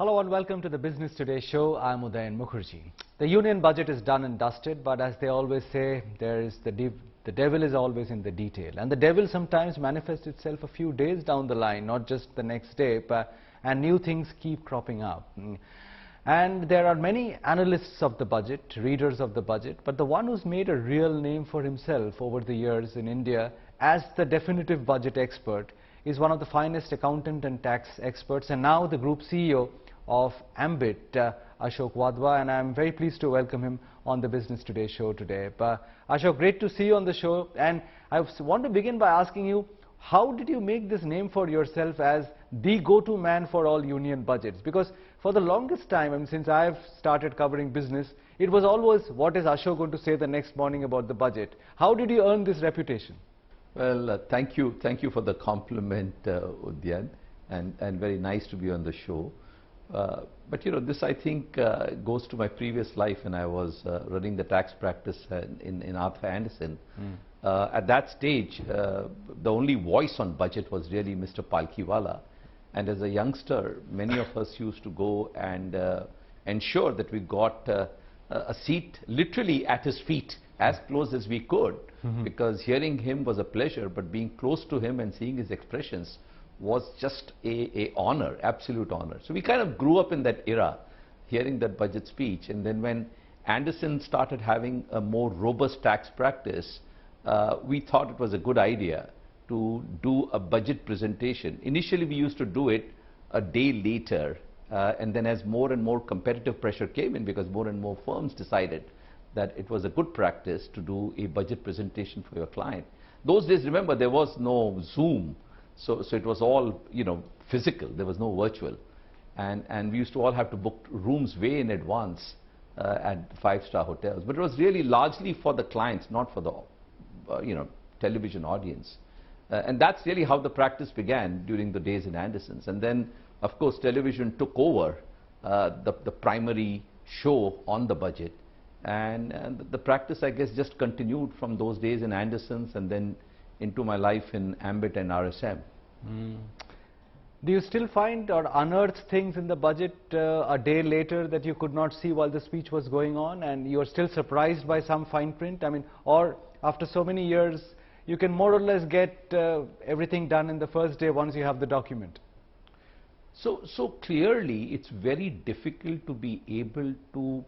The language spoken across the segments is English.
Hello and welcome to the Business Today show. I'm Udayan Mukherjee. The union budget is done and dusted, but as they always say, the devil is always in the detail. And the devil sometimes manifests itself a few days down the line, not just the next day, and new things keep cropping up. And there are many analysts of the budget, readers of the budget, but the one who's made a real name for himself over the years in India as the definitive budget expert is one of the finest accountant and tax experts, and now the group CEO of Ambit, Ashok Wadhwa, and I'm very pleased to welcome him on the Business Today show today. Ashok, great to see you on the show, and I want to begin by asking you, how did you make this name for yourself as the go-to man for all union budgets? Because for the longest time, since I've started covering business, it was always, what is Ashok going to say the next morning about the budget? How did you earn this reputation? Well, thank you for the compliment, Udyan, and very nice to be on the show. But you know, this I think goes to my previous life when I was running the tax practice in Arthur Andersen. At that stage, the only voice on budget was really Mr. Palkiwala, and as a youngster, many of us used to go and ensure that we got a seat literally at his feet, as close as we could, because hearing him was a pleasure, but being close to him and seeing his expressions was just a honor, absolute honor. So we kind of grew up in that era, hearing that budget speech. And then when Anderson started having a more robust tax practice, we thought it was a good idea to do a budget presentation. Initially, we used to do it a day later, and then as more and more competitive pressure came in, because more and more firms decided that it was a good practice to do a budget presentation for your client. Those days, remember, there was no Zoom. So it was all, you know, physical. There was no virtual, and we used to all have to book rooms way in advance at five-star hotels. But it was really largely for the clients, not for the, television audience. And that's really how the practice began during the days in Anderson's. And then, of course, television took over the primary show on the budget, and the practice, I guess, just continued from those days in Anderson's and then into my life in Ambit and RSM. Do you still find or unearth things in the budget a day later that you could not see while the speech was going on, and you're still surprised by some fine print? Or after so many years, you can more or less get everything done in the first day once you have the document? So clearly, it's very difficult to be able to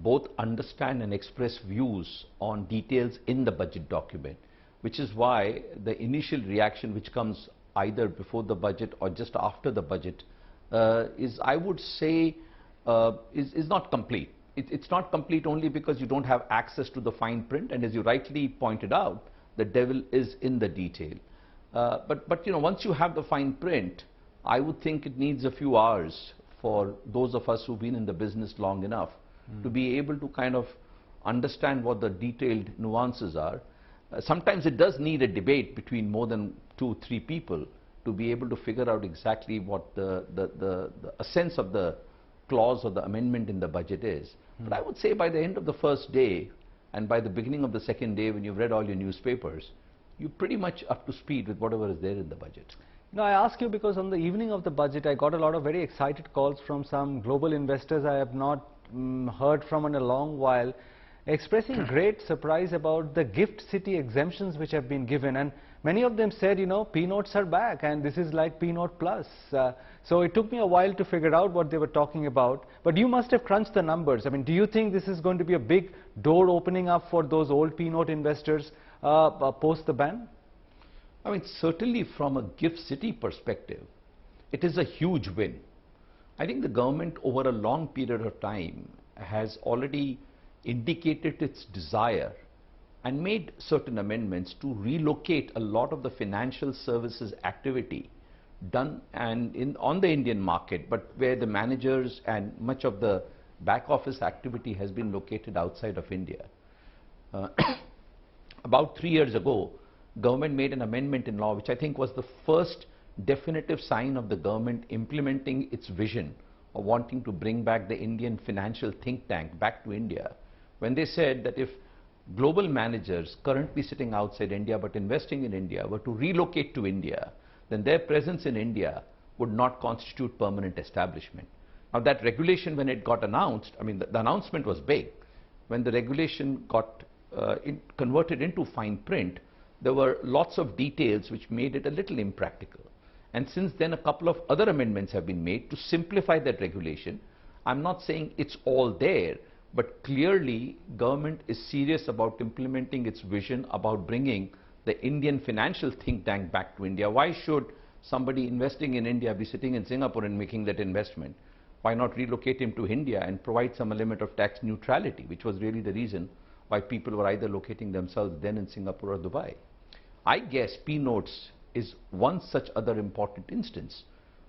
both understand and express views on details in the budget document, which is why the initial reaction which comes either before the budget or just after the budget is, I would say, is not complete. It's not complete only because you don't have access to the fine print, and as you rightly pointed out, the devil is in the detail. But you know, once you have the fine print, I would think it needs a few hours for those of us who've been in the business long enough to be able to kind of understand what the detailed nuances are. Sometimes it does need a debate between more than 2-3 people to be able to figure out exactly what the essence of the clause or the amendment in the budget is. But I would say by the end of the first day and by the beginning of the second day, when you've read all your newspapers, you're pretty much up to speed with whatever is there in the budget. Now, I ask you because on the evening of the budget, I got a lot of very excited calls from some global investors I have not heard from in a long while, expressing great surprise about the gift city exemptions which have been given, and many of them said, you know, P-notes are back and this is like P-note plus. So it took me a while to figure out what they were talking about, but you must have crunched the numbers. Do you think this is going to be a big door opening up for those old P-note investors post the ban? Certainly from a gift city perspective, it is a huge win. I think the government over a long period of time has already indicated its desire and made certain amendments to relocate a lot of the financial services activity done on the Indian market, but where the managers and much of the back office activity has been located outside of India. About 3 years ago, government made an amendment in law, which I think was the first definitive sign of the government implementing its vision of wanting to bring back the Indian financial think tank back to India, when they said that if global managers currently sitting outside India but investing in India were to relocate to India, then their presence in India would not constitute permanent establishment. Now that regulation, when it got announced, I mean the announcement was big. When the regulation got converted into fine print, there were lots of details which made it a little impractical. And since then, a couple of other amendments have been made to simplify that regulation. I'm not saying it's all there, but clearly government is serious about implementing its vision about bringing the Indian financial think tank back to India. Why should somebody investing in India be sitting in Singapore and making that investment? Why not relocate him to India and provide some element of tax neutrality, which was really the reason why people were either locating themselves then in Singapore or Dubai. I guess P-notes is one such other important instance.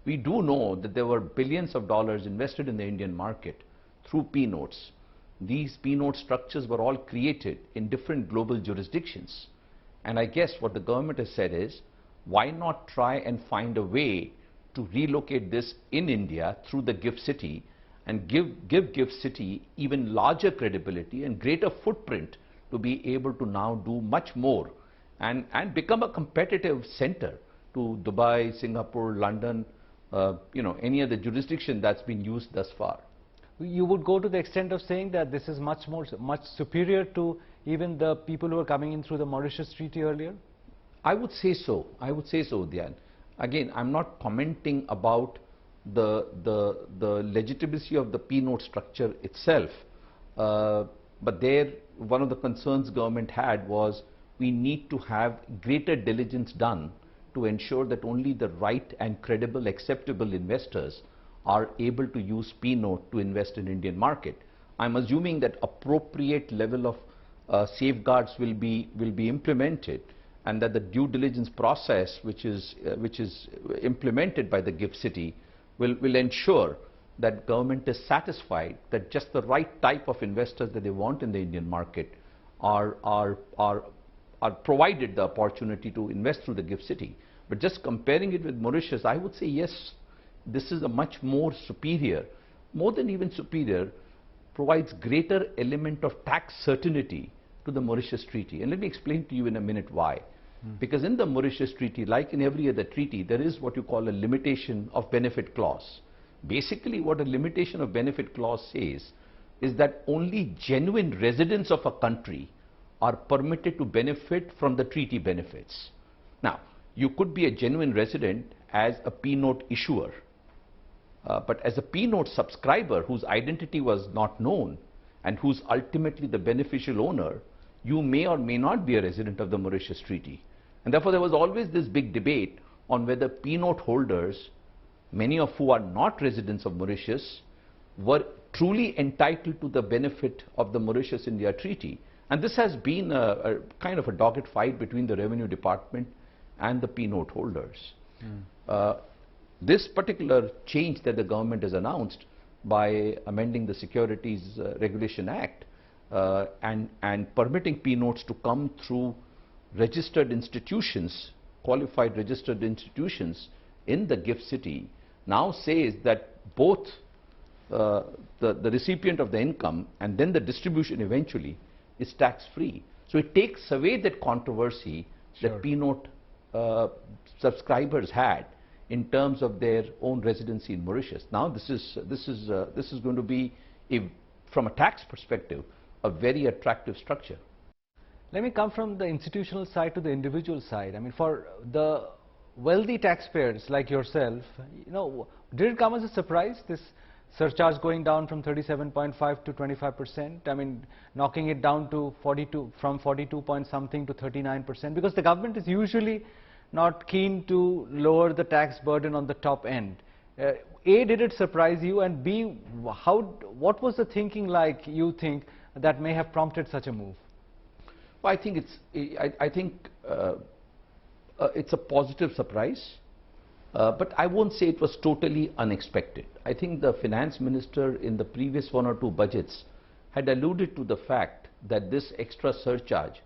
We do know that there were billions of dollars invested in the Indian market through P-notes. These P-note structures were all created in different global jurisdictions. And I guess what the government has said is, why not try and find a way to relocate this in India through the GIFT City and give GIFT City even larger credibility and greater footprint to be able to now do much more and become a competitive center to Dubai, Singapore, London, any other jurisdiction that's been used thus far. You would go to the extent of saying that this is much superior to even the people who are coming in through the Mauritius Treaty earlier? I would say so. I would say so, Dhyan. Again, I'm not commenting about the legitimacy of the P-note structure itself, but there one of the concerns government had was we need to have greater diligence done to ensure that only the right and credible, acceptable investors are able to use P-note to invest in Indian market. I'm assuming that appropriate level of safeguards will be implemented, and that the due diligence process which is implemented by the GIFT City will ensure that government is satisfied that just the right type of investors that they want in the Indian market are provided the opportunity to invest through the GIFT City. But just comparing it with Mauritius, I would say yes, this is a much more superior, more than even superior, provides greater element of tax certainty to the Mauritius Treaty. And let me explain to you in a minute why. Because in the Mauritius Treaty, like in every other treaty, there is what you call a limitation of benefit clause. Basically, what a limitation of benefit clause says is that only genuine residents of a country are permitted to benefit from the treaty benefits. Now, you could be a genuine resident as a P-note issuer, but as a P-note subscriber whose identity was not known and who's ultimately the beneficial owner, you may or may not be a resident of the Mauritius Treaty. And therefore, there was always this big debate on whether P-note holders, many of who are not residents of Mauritius, were truly entitled to the benefit of the Mauritius-India Treaty. And this has been a kind of a dogged fight between the Revenue Department and the P-note holders. This particular change that the government has announced by amending the Securities Regulation Act and permitting P-notes to come through registered institutions, qualified registered institutions in the GIFT City, now says that both the recipient of the income and then the distribution eventually is tax-free. So it takes away that controversy that P-note subscribers had in terms of their own residency in Mauritius. Now this is going to be, from a tax perspective, a very attractive structure. Let me come from the institutional side to the individual side. I mean, for the wealthy taxpayers like yourself, did it come as a surprise, this surcharge going down from 37.5 to 25%? I mean, knocking it down to 42, from 42 point something to 39%, because the government is usually not keen to lower the tax burden on the top end. A, did it surprise you? And B, what was the thinking like, you think, that may have prompted such a move? Well, I think it's a positive surprise, but I won't say it was totally unexpected. I think the finance minister in the previous one or two budgets had alluded to the fact that this extra surcharge,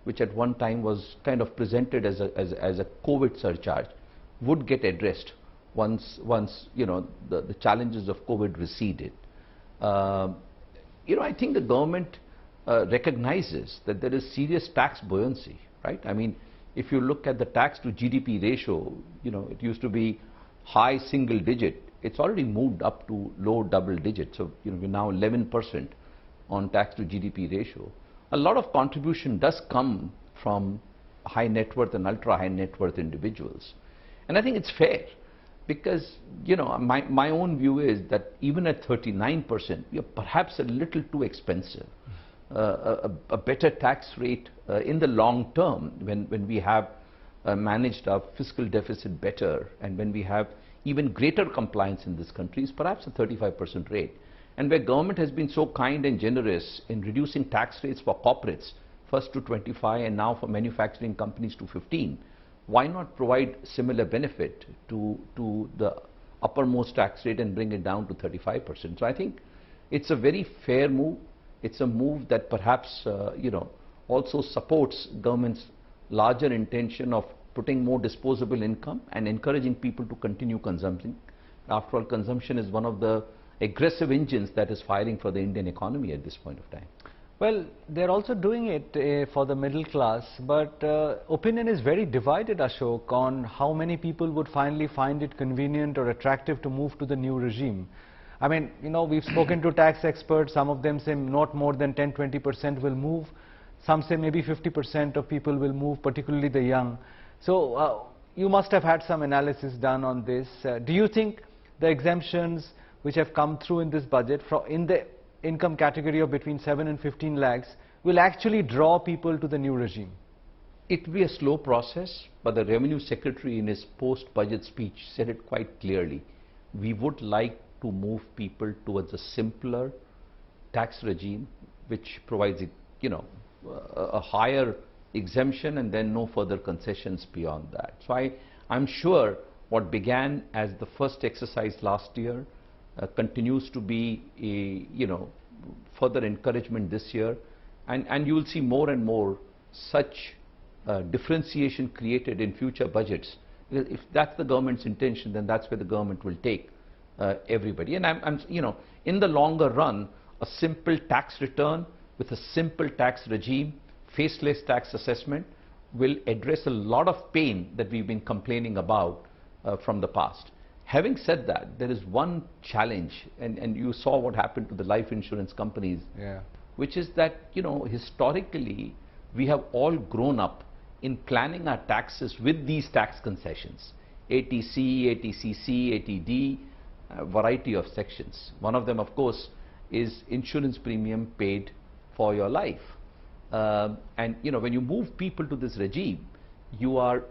which at one time was kind of presented as a COVID surcharge, would get addressed once the challenges of COVID receded. I think the government recognizes that there is serious tax buoyancy, right? I mean, if you look at the tax to GDP ratio, it used to be high single digit it's already moved up to low double digits. So, we're now 11% on tax to GDP ratio. A lot of contribution does come from high net worth and ultra high net worth individuals. And I think it's fair because, my own view is that even at 39%, we are perhaps a little too expensive. A better tax rate in the long term when we have managed our fiscal deficit better and when we have even greater compliance in this country is perhaps a 35% rate. And where government has been so kind and generous in reducing tax rates for corporates, first to 25 and now for manufacturing companies to 15, why not provide similar benefit to the uppermost tax rate and bring it down to 35%? So I think it's a very fair move. It's a move that perhaps, also supports government's larger intention of putting more disposable income and encouraging people to continue consuming. After all, consumption is one of the aggressive engines that is firing for the Indian economy at this point of time. Well, they're also doing it for the middle class, but opinion is very divided, Ashok, on how many people would finally find it convenient or attractive to move to the new regime. I mean, we've spoken to tax experts. Some of them say not more than 10-20% will move. Some say maybe 50% of people will move, particularly the young. So you must have had some analysis done on this. Do you think the exemptions which have come through in this budget in the income category of between 7 and 15 lakhs will actually draw people to the new regime? It will be a slow process, but the Revenue Secretary in his post-budget speech said it quite clearly. We would like to move people towards a simpler tax regime which provides, a higher exemption and then no further concessions beyond that. So I'm sure what began as the first exercise last year continues to be a, further encouragement this year, and you will see more and more such differentiation created in future budgets. If that's the government's intention, then that's where the government will take everybody. And in the longer run, a simple tax return with a simple tax regime, faceless tax assessment, will address a lot of pain that we've been complaining about from the past. Having said that, there is one challenge, and you saw what happened to the life insurance companies, which is that, historically, we have all grown up in planning our taxes with these tax concessions, ATC, ATCC, ATD, a variety of sections. One of them, of course, is insurance premium paid for your life. And when you move people to this regime, you are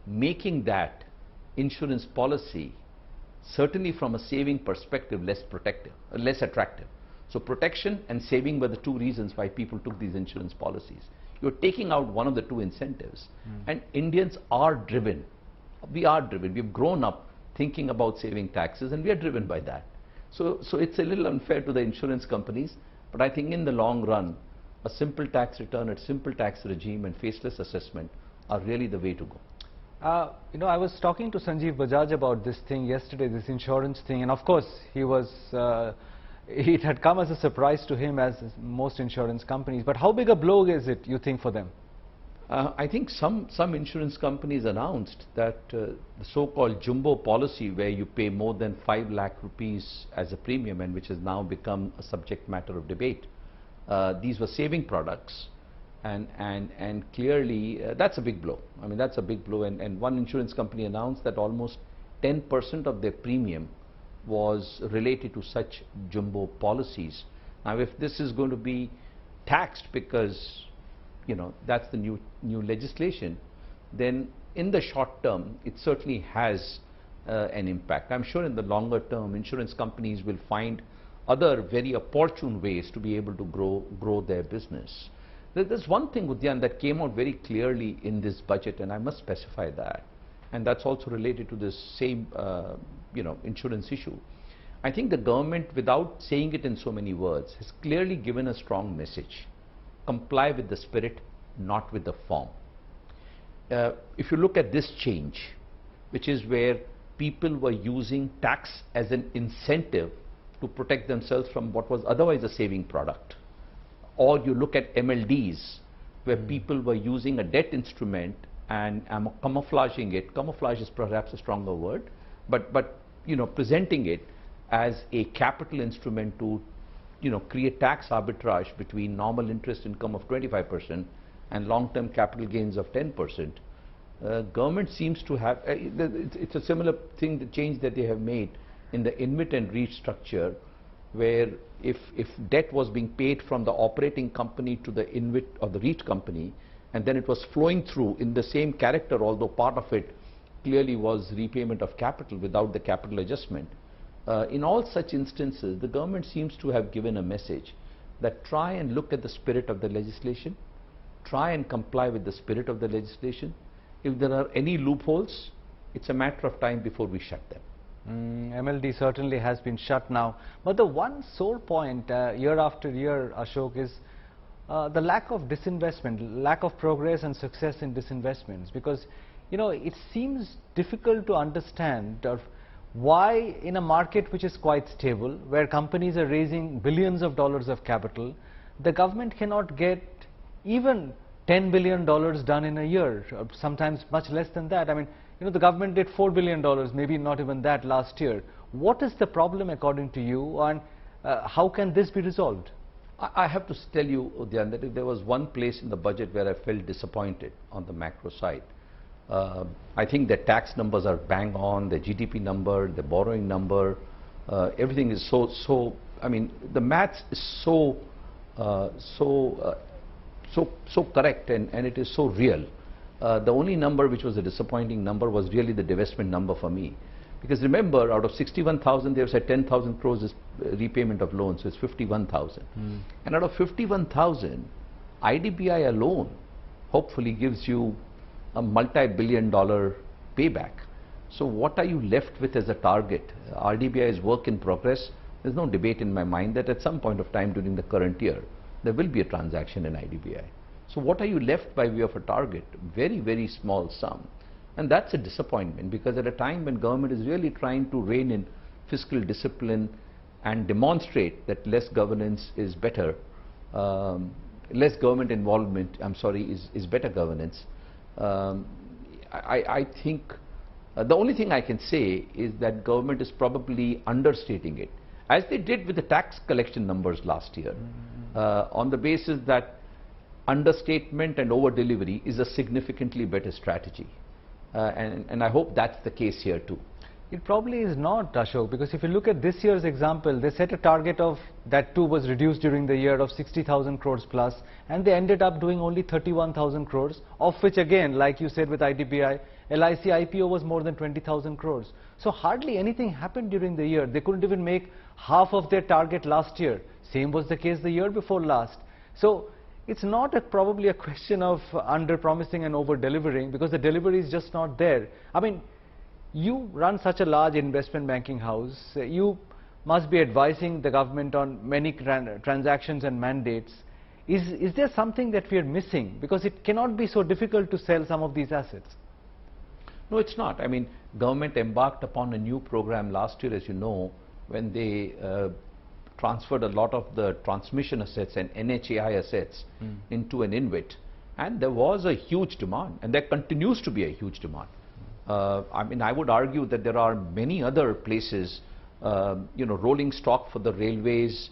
making that insurance policy, certainly from a saving perspective, less attractive. So protection and saving were the two reasons why people took these insurance policies. You're taking out one of the two incentives. And Indians are driven. We are driven. We've grown up thinking about saving taxes, and we are driven by that. So it's a little unfair to the insurance companies, but I think in the long run, a simple tax return, a simple tax regime and faceless assessment are really the way to go. I was talking to Sanjeev Bajaj about this thing yesterday, this insurance thing, and of course it had come as a surprise to him, as most insurance companies. But how big a blow is it, you think, for them? I think some insurance companies announced that the so-called jumbo policy, where you pay more than 5 lakh rupees as a premium, and which has now become a subject matter of debate. These were saving products, and clearly that's a big blow. I mean, that's a big blow, and one insurance company announced that almost 10% of their premium was related to such jumbo policies. Now, if this is going to be taxed because that's the new legislation, then in the short term it certainly has an impact. I'm sure in the longer term insurance companies will find other very opportune ways to be able to grow their business. There's one thing, Udyan, that came out very clearly in this budget, and I must specify that, and that's also related to this same insurance issue. I think the government, without saying it in so many words, has clearly given a strong message. Comply with the spirit, not with the form. If you look at this change, which is where people were using tax as an incentive to protect themselves from what was otherwise a saving product, or you look at MLDs, where people were using a debt instrument and camouflaging it. Camouflage is perhaps a stronger word, but presenting it as a capital instrument to create tax arbitrage between normal interest income of 25% and long-term capital gains of 10%. Government seems to have, it's a similar thing, the change that they have made in the InvIT and REIT structure, where if debt was being paid from the operating company to the InvIT or the REIT company, and then it was flowing through in the same character, although part of it clearly was repayment of capital without the capital adjustment. In all such instances, the government seems to have given a message that try and look at the spirit of the legislation, try and comply with the spirit of the legislation. If there are any loopholes, it's a matter of time before we shut them. MLD certainly has been shut now. But the one sore point year after year, Ashok, is the lack of disinvestment, lack of progress and success in disinvestments. Because, it seems difficult to understand why in a market which is quite stable, where companies are raising billions of dollars of capital, the government cannot get even $10 billion done in a year, sometimes much less than that. I mean, the government did $4 billion, maybe not even that last year. What is the problem according to you, and how can this be resolved? I have to tell you, Udyan, that if there was one place in the budget where I felt disappointed on the macro side, I think the tax numbers are bang on, the GDP number, the borrowing number, everything is so, I mean, the maths is so correct, and it is so real. The only number which was a disappointing number was really the divestment number for me. Because remember, out of 61,000, they have said 10,000 crores is repayment of loans, so it's 51,000. And out of 51,000, IDBI alone hopefully gives you a multi-billion-dollar payback. So what are you left with as a target? RDBI is work in progress. There's no debate in my mind that at some point of time during the current year, there will be a transaction in IDBI. So what are you left by way of a target? Very, very small sum. And that's a disappointment, because at a time when government is really trying to rein in fiscal discipline and demonstrate that less governance is better, less government involvement, is better governance. I think the only thing I can say is that government is probably understating it, as they did with the tax collection numbers last year, on the basis that understatement and over delivery is a significantly better strategy. And I hope that's the case here too. It probably is not, Ashok, because if you look at this year's example, they set a target of, that too was reduced during the year, of 60,000 crores plus, and they ended up doing only 31,000 crores, of which again, like you said with IDBI, LIC IPO was more than 20,000 crores. So hardly anything happened during the year. They couldn't even make half of their target last year. Same was the case the year before last. So it's not probably a question of under-promising and over-delivering, because the delivery is just not there. I mean, you run such a large investment banking house, you must be advising the government on many transactions and mandates. Is there something that we are missing? Because it cannot be so difficult to sell some of these assets. No, it's not. I mean, government embarked upon a new program last year, as you know, when they transferred a lot of the transmission assets and NHAI assets into an InvIT. And there was a huge demand, and there continues to be a huge demand. I mean, I would argue that there are many other places, rolling stock for the railways,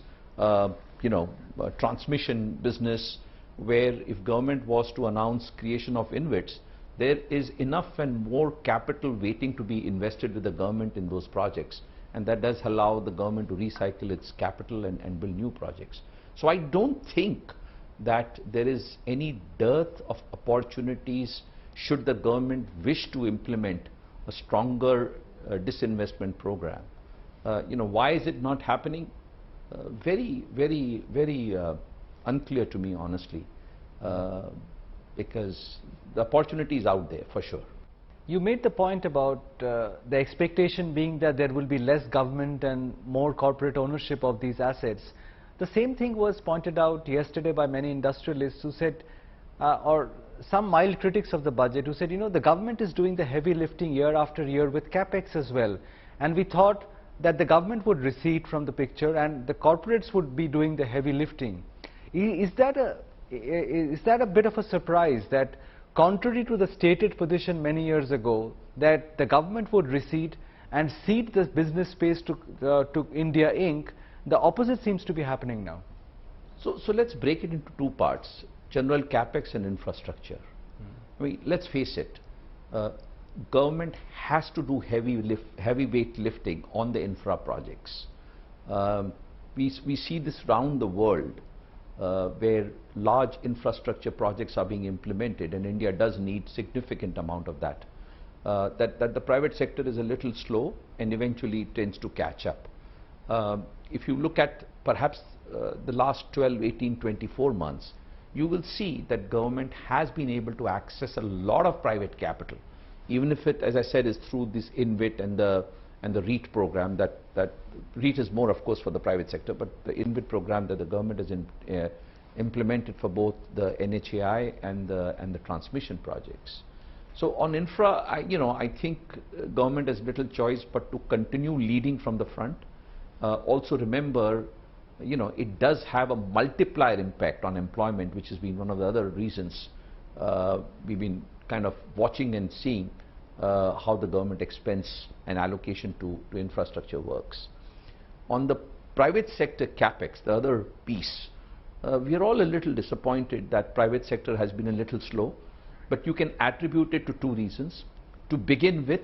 transmission business, where if government was to announce creation of InvITs, there is enough and more capital waiting to be invested with the government in those projects. And that does allow the government to recycle its capital and build new projects. So I don't think that there is any dearth of opportunities should the government wish to implement a stronger disinvestment program. Why is it not happening? Very, very, very unclear to me, honestly, because the opportunity is out there for sure. You made the point about the expectation being that there will be less government and more corporate ownership of these assets. The same thing was pointed out yesterday by many industrialists who said, or some mild critics of the budget who said, the government is doing the heavy lifting year after year with capex as well. And we thought that the government would recede from the picture and the corporates would be doing the heavy lifting. Is that a bit of a surprise that, contrary to the stated position many years ago, that the government would recede and cede this business space to India Inc., the opposite seems to be happening now. So let's break it into two parts, general capex and infrastructure. I mean, let's face it, government has to do heavyweight lifting on the infra projects. We see this around the world where large infrastructure projects are being implemented, and India does need significant amount of that. That the private sector is a little slow and eventually tends to catch up. If you look at perhaps the last 12, 18, 24 months, you will see that government has been able to access a lot of private capital, even if it, as I said, is through this Ambit and the REIT program. That REIT is more, of course, for the private sector, but the Ambit program that the government has implemented for both the NHAI and the transmission projects. So on infra, I think government has little choice but to continue leading from the front. Also remember, it does have a multiplier impact on employment, which has been one of the other reasons we've been kind of watching and seeing how the government expense and allocation to infrastructure works. On the private sector capex, the other piece, we are all a little disappointed that private sector has been a little slow, but you can attribute it to two reasons. To begin with,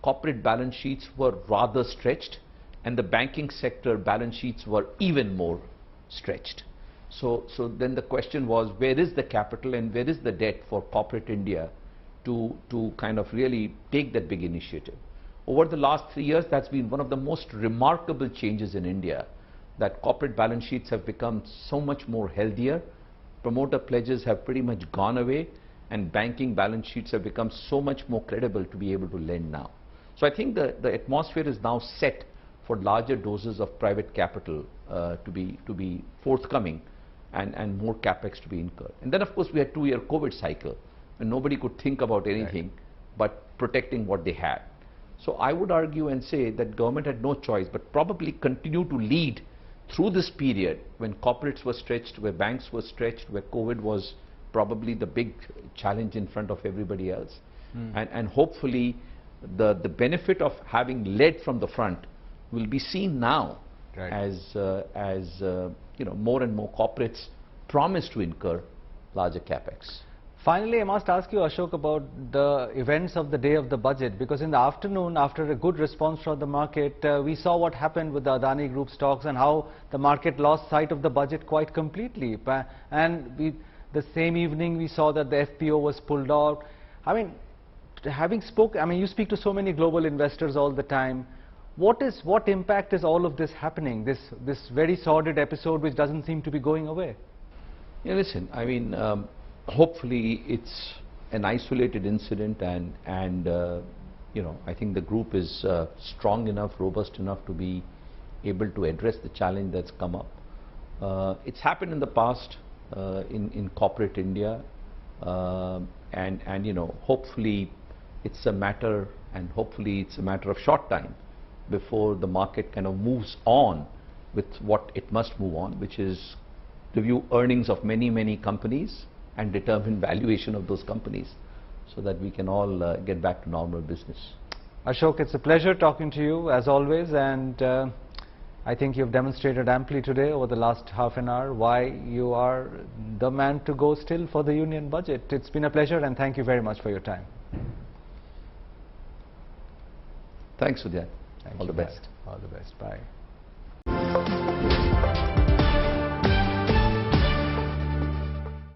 corporate balance sheets were rather stretched, and the banking sector balance sheets were even more stretched. So then the question was, where is the capital and where is the debt for corporate India to kind of really take that big initiative? Over the last 3 years, that's been one of the most remarkable changes in India, that corporate balance sheets have become so much more healthier, promoter pledges have pretty much gone away, and banking balance sheets have become so much more credible to be able to lend now. So I think the atmosphere is now set for larger doses of private capital to be forthcoming, and more capex to be incurred. And then of course we had 2-year COVID cycle when nobody could think about anything but protecting what they had. So I would argue and say that government had no choice but probably continue to lead through this period when corporates were stretched, where banks were stretched, where COVID was probably the big challenge in front of everybody else. And hopefully the benefit of having led from the front will be seen now as more and more corporates promise to incur larger capex. Finally, I must ask you, Ashok, about the events of the day of the budget, because in the afternoon, after a good response from the market, we saw what happened with the Adani Group stocks and how the market lost sight of the budget quite completely. And the same evening, we saw that the FPO was pulled out. I mean, you speak to so many global investors all the time. What impact is all of this happening, this very sordid episode which doesn't seem to be going away? Yeah, listen, I mean, hopefully it's an isolated incident, and I think the group is strong enough, robust enough to be able to address the challenge that's come up. It's happened in the past in corporate India, and hopefully it's a matter of short time before the market kind of moves on with what it must move on, which is review earnings of many companies and determine valuation of those companies, so that we can all get back to normal business. Ashok, it's a pleasure talking to you as always, and I think you've demonstrated amply today over the last half an hour why you are the man to go still for the union budget. It's been a pleasure, and thank you very much for your time. Thanks, Udyan. All the best. All the best. Bye.